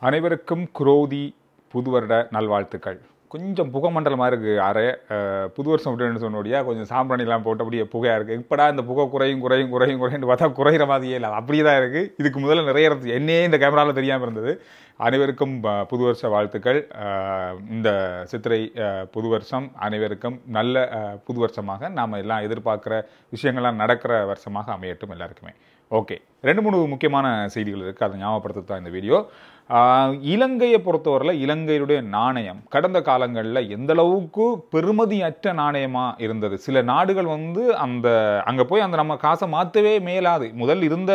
அனைவருக்கும் குரோதி புது வருட நல்வாழ்த்துக்கள். கொஞ்சம் புகைமண்டலமாக இருக்குது. புது வருஷம் அப்படின்னு சொன்னோடியா கொஞ்சம் சாம்பிராணிலாம் போட்டு அப்படியே புகையாக இருக்குது. இப்படா இந்த புகை குறையும் பார்த்தா குறையிற மாதிரியே இல்லை, அப்படியே தான் இருக்குது. இதுக்கு முதல்ல நிறைய என்னையே இந்த கேமராவில் தெரியாமல் இருந்தது. அனைவருக்கும் புது வருஷ வாழ்த்துக்கள். இந்த சித்திரை புது வருஷம் அனைவருக்கும் நல்ல புது வருஷமாக நாம் எல்லாம் எதிர்பார்க்குற விஷயங்கள்லாம் நடக்கிற வருஷமாக அமையட்டும் எல்லாருக்குமே. ஓகே, 2-3 முக்கியமான செய்திகள் இருக்குது, அதை ஞாபகப்படுத்த தான் இந்த வீடியோ. இலங்கையை பொறுத்தவரையில் இலங்கையுடைய நாணயம் கடந்த காலங்களில் எந்த அளவுக்கு பெறுமதியற்ற நாணயமாக இருந்தது. சில நாடுகள் அங்கே போய் நம்ம காசை மாற்றவே மேலாது. முதல் இருந்த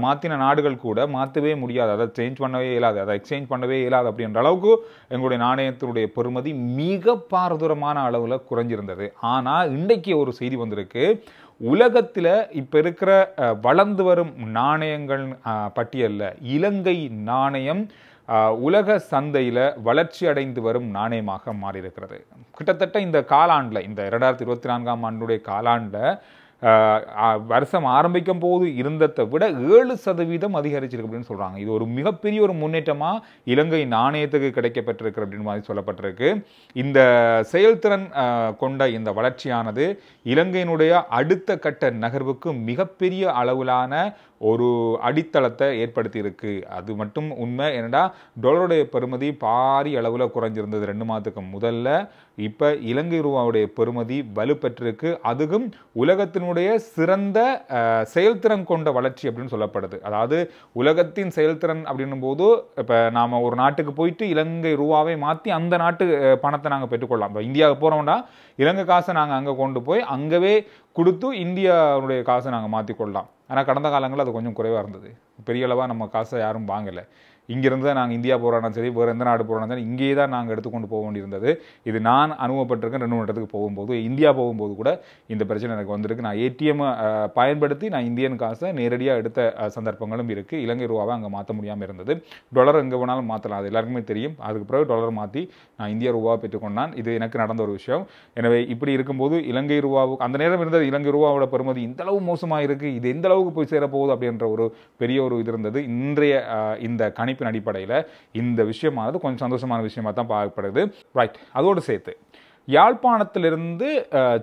மாற்றின நாடுகள் கூட மாற்றவே முடியாது, அதை சேஞ்ச் பண்ணவே இயலாது, அதை எக்ஸ்சேஞ்ச் பண்ணவே இயலாது. அப்படின்ற அளவுக்கு எங்களுடைய நாணயத்தினுடைய பெறுமதி மிக பாரதூரமான அளவில் குறைஞ்சிருந்தது. ஆனால் இன்றைக்கு ஒரு செய்தி வந்திருக்கு. உலகத்தில் இப்போ இருக்கிற வளர்ந்து வரும் நாணயங்கள் பட்டியலில் இலங்கை நாணயம் உலக சந்தையில் வளர்ச்சி அடைந்து வரும் நாணயமாக மாறியிருக்கிறது. கிட்டத்தட்ட இந்த காலாண்டில், இந்த 2024ஆம் ஆண்டுடைய காலாண்டில் வருஷம் ஆரம்பிக்கும் போது இருந்ததை விட 7% அதிகரிச்சிருக்கு அப்படின்னு சொல்கிறாங்க. இது ஒரு மிகப்பெரிய ஒரு முன்னேற்றமாக இலங்கை நாணயத்துக்கு கிடைக்கப்பட்டிருக்கு அப்படின்னு மாதிரி சொல்லப்பட்டிருக்கு. இந்த செயல்திறன் கொண்ட இந்த வளர்ச்சியானது இலங்கையினுடைய அடுத்த கட்ட நகர்வுக்கு மிகப்பெரிய அளவிலான ஒரு அடித்தளத்தை ஏற்படுத்தி இருக்கு. அது மட்டும் உண்மை. என்னடா டாலருடைய பெறுமதி பாரி அளவில் குறைஞ்சிருந்தது 2 மாதத்துக்கு முதல்ல. இப்போ இலங்கை ரூபாவுடைய பெறுமதி வலுப்பெற்றிருக்கு. அதுவும் உலகத்தினுடைய சிறந்த செயல்திறன் கொண்ட வளர்ச்சி அப்படின்னு சொல்லப்படுது. அதாவது உலகத்தின் செயல்திறன் அப்படின்னும் போது இப்போ நாம் ஒரு நாட்டுக்கு போயிட்டு இலங்கை ரூபாவை மாற்றி அந்த நாட்டு பணத்தை நாங்கள் பெற்றுக்கொள்ளலாம். இப்போ இந்தியாவுக்கு போகிறோம்னா இலங்கை காசை நாங்கள் அங்கே கொண்டு போய் அங்கவே கொடுத்து இந்தியாவுடைய காசை நாங்கள் மாற்றிக்கொள்ளலாம். ஆனால் கடந்த காலங்களில் அது கொஞ்சம் குறைவாக இருந்தது. பெரிய அளவாக நம்ம காசை யாரும் வாங்கலை. இங்கேருந்து தான் நாங்கள் இந்தியா போகிறோம்னா சரி, வேறு எந்த நாடு போகிறோம்னா சரி, இங்கேயே தான் நாங்கள் எடுத்துக்கொண்டு போக வேண்டியிருந்தது. இது நான் அனுபவப்பட்டிருக்கேன். 2 இடத்துக்கு போகும்போது, இந்தியா போகும்போது கூட இந்த பிரச்சனை எனக்கு வந்திருக்கு. நான் ஏடிஎம் பயன்படுத்தி நான் இந்தியன் காசை நேரடியாக எடுத்த சந்தர்ப்பங்களும் இருக்குது. இலங்கை ரூபாவை அங்கே மாற்ற முடியாமல் இருந்தது. டாலர் எங்கே வேணாலும் மாற்றலாம், அது எல்லாருக்குமே தெரியும். அதுக்கு பிறகு டாலர் மாற்றி நான் இந்திய ரூபாவை பெற்றுக்கொண்டான். இது எனக்கு நடந்த ஒரு விஷயம். எனவே இப்படி இருக்கும்போது இலங்கை ரூபாவுக்கு அந்த நேரம் இருந்தது இலங்கை ரூபாவோட பெறுமதி இந்த அளவு மோசமாக இருக்குது, இது எந்த அளவுக்கு போய் சேரப்போகுது அப்படின்ற ஒரு பெரிய ஒரு இது இருந்தது. இன்றைய இந்த கணிப்பு அடிப்படையில் இந்த விஷயமானது கொஞ்சம் சந்தோஷமான விஷயமா தான் பார்க்கப்படுது. ரைட். அதோடு சேர்த்து யாழ்ப்பாணத்திலிருந்து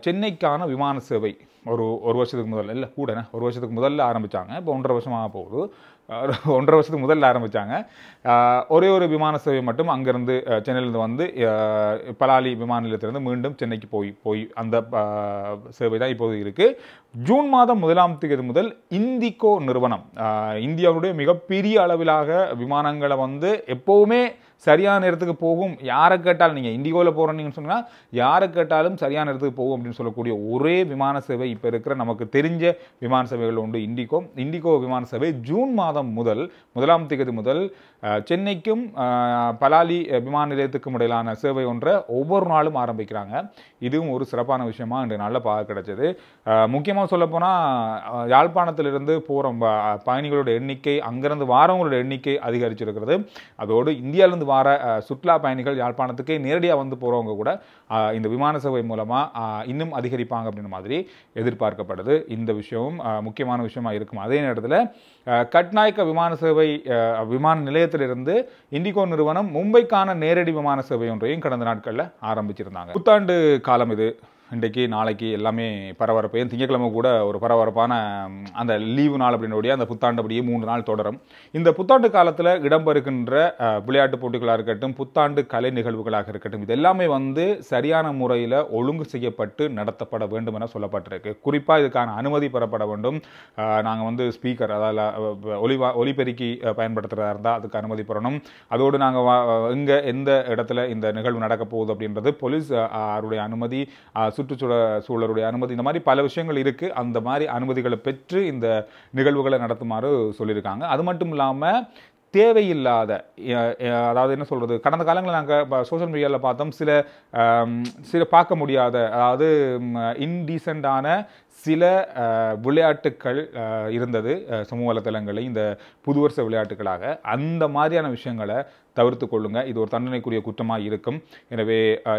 சென்னைக்கான விமான சேவை ஒரு வருஷத்துக்கு முதல்ல இல்லை கூட ஒரு வருஷத்துக்கு முதல்ல ஆரம்பித்தாங்க. இப்போ 1.5 வருஷமாக போகுது. 1.5 வருஷத்துக்கு முதல்ல ஆரம்பித்தாங்க. ஒரே ஒரு விமான சேவை மட்டும் அங்கேருந்து சென்னையிலேருந்து வந்து பலாலி விமான நிலையத்திலிருந்து மீண்டும் சென்னைக்கு போய் அந்த சேவை தான் இப்போது இருக்குது. ஜூன் மாதம் 1ஆம் தேதி முதல் இண்டிகோ நிறுவனம் இந்தியாவுடைய மிகப்பெரிய அளவிலாக விமானங்களை எப்போவுமே சரியான நேரத்துக்கு போகும். யாரை கேட்டாலும், நீங்கள் இண்டிகோவில் போகிறீங்கன்னு சொன்னால் யாரை கேட்டாலும் சரியான நேரத்துக்கு போகும் அப்படின்னு சொல்லக்கூடிய ஒரே விமான சேவை இப்போ இருக்கிற நமக்கு தெரிஞ்ச விமான சேவைகள் உண்டு இண்டிகோ விமான சேவை ஜூன் மாதம் முதல் 1ஆம் தேதி முதல் சென்னைக்கும் பலாலி விமான நிலையத்துக்கும் இடையிலான சேவை ஒன்றை ஒவ்வொரு நாளும் ஆரம்பிக்கிறாங்க. இதுவும் ஒரு சிறப்பான விஷயமா இன்று நாளில் பார்க்க கிடைச்சது. முக்கியமாக சொல்லப்போனால் யாழ்ப்பாணத்திலிருந்து போகிற பயணிகளோட எண்ணிக்கை, அங்கிருந்து வாரவங்களோட எண்ணிக்கை அதிகரிச்சிருக்கிறது. அதோடு இந்தியாவிலிருந்து வார சுற்றுலா பயணிகள் யாழ்ப்பாணத்துக்கே நேரடியாக வந்து போகிறவங்க கூட இந்த விமான சேவை மூலமாக இன்னும் அதிகரிப்பாங்க அப்படின்ற மாதிரி எதிர்பார்க்கப்படுது. இந்த விஷயமும் முக்கியமான விஷயமா இருக்கும். அதே நேரத்தில் கட்நாயக்க விமான சேவை விமான நிலையத்திலிருந்து இண்டிகோ நிறுவனம் மும்பைக்கான நேரடி விமான சேவை ஒன்றையும் கடந்த நாட்களில் ஆரம்பிச்சிருந்தாங்க. புத்தாண்டு காலம் இது. இன்றைக்கு நாளைக்கு எல்லாமே பரபரப்பு. திங்கட்கிழமை கூட ஒரு பரபரப்பான அந்த லீவு நாள் அப்படின்னுடைய அந்த புத்தாண்டு அப்படியே 3 நாள் தொடரும். இந்த புத்தாண்டு காலத்தில் இடம்பெறுகின்ற விளையாட்டு போட்டிகளாக இருக்கட்டும், புத்தாண்டு கலை நிகழ்வுகளாக இருக்கட்டும், இது எல்லாமே சரியான முறையில் ஒழுங்கு செய்யப்பட்டு நடத்தப்பட வேண்டும் என சொல்லப்பட்டிருக்கு. குறிப்பாக இதுக்கான அனுமதி பெறப்பட வேண்டும். நாங்கள் ஸ்பீக்கர், அதாவது ஒலிபெருக்கி பயன்படுத்துகிறதா இருந்தால் அதுக்கு அனுமதி பெறணும். அதோடு நாங்கள் இங்கே எந்த இடத்துல இந்த நிகழ்வு நடக்க போகுது அப்படின்றது போலீஸ் அவருடைய அனுமதி, சுற்றுச்சூழலுடைய அனுமதி, இந்த மாதிரி பல விஷயங்கள் இருக்குது. அந்த மாதிரி அனுமதிகளை பெற்று இந்த நிகழ்வுகளை நடத்துமாறு சொல்லியிருக்காங்க. அது மட்டும் இல்லாமல் தேவையில்லாத, அதாவது என்ன சொல்கிறது, கடந்த காலங்களில் நாங்கள் சோஷியல் மீடியாவில் பார்த்தோம் சில பார்க்க முடியாத, அதாவது இன்டீசெண்டான சில விளையாட்டுக்கள் இருந்தது சமூக வலைத்தளங்களில் இந்த புதுவருஷ விளையாட்டுகளாக. அந்த மாதிரியான விஷயங்களை தவிர்த்து கொள்ளுங்க. இது ஒரு தண்டனைக்குரிய குற்றமாக இருக்கும். எனவே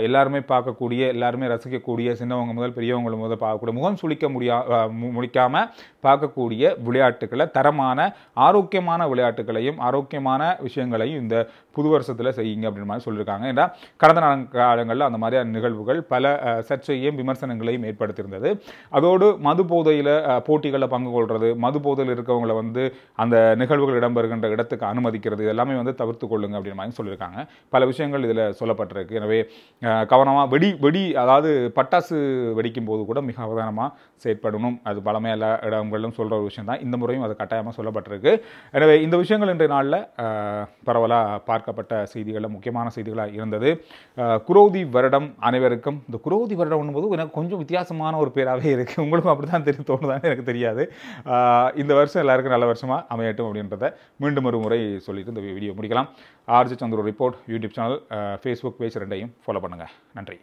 எல்லாருமே பார்க்கக்கூடிய, எல்லாருமே ரசிக்கக்கூடிய, சின்னவங்க முதல் பெரியவங்க முதல் பார்க்கக்கூடிய, முகம் சுளிக்க முடிக்காமல் பார்க்கக்கூடிய விளையாட்டுக்களை, தரமான ஆரோக்கியமான விளையாட்டுகளையும் ஆரோக்கியமான விஷயங்களையும் இந்த புது வருஷத்தில் செய்யுங்க அப்படின்ற மாதிரி சொல்லியிருக்காங்க. ஏன்னா கடந்த காலங்களில் அந்த மாதிரியான நிகழ்வுகள் பல சர்ச்சையும் விமர்சனங்களையும் ஏற்படுத்தியிருந்தது. அதோடு மது போதையில் போட்டிகளில் பங்கு கொள்வது, மது போதையில் இருக்கவங்களை அந்த நிகழ்வுகள் இடம்பெறுகின்ற இடத்துக்கு அனுமதிக்கிறது, இதெல்லாமே தவிர்த்து கொள்ளுங்க அப்படின்னு மாதிரி சொல்லியிருக்காங்க. பல விஷயங்கள் இதில் சொல்லப்பட்டிருக்கு. எனவே கவனமாக வெடி அதாவது பட்டாசு வெடிக்கும் போது கூட மிக அவதானமாக செயற்படணும். அது பலமே எல்லா இடங்களிலும் சொல்கிற ஒரு விஷயம் தான். இந்த முறையும் அது கட்டாயமாக சொல்லப்பட்டிருக்கு. எனவே இந்த விஷயங்கள் இன்றைய நாளில் பரவலாக பார்க்கப்பட்ட செய்திகளில் முக்கியமான செய்திகளாக இருந்தது. குரோதி வருடம் அனைவருக்கும். இந்த குரோதி வருடம் என்பது எனக்கு கொஞ்சம் வித்தியாசமான ஒரு பேராகவே இருக்குது. உங்களுக்கும் அப்படி தான் தோணுதான்னு எனக்கு தெரியாது. இந்த வருஷம் எல்லாருக்கும் நல்ல வருஷமாக அமையட்டும் அப்படின்றத மீண்டும் ஒரு முறை சொல்லிட்டு இந்த வீடியோ முடிக்கலாம். RG Chandru report YouTube channel, Facebook page ரெண்டையும் ஃபாலோ பண்ணுங்கள். நன்றி.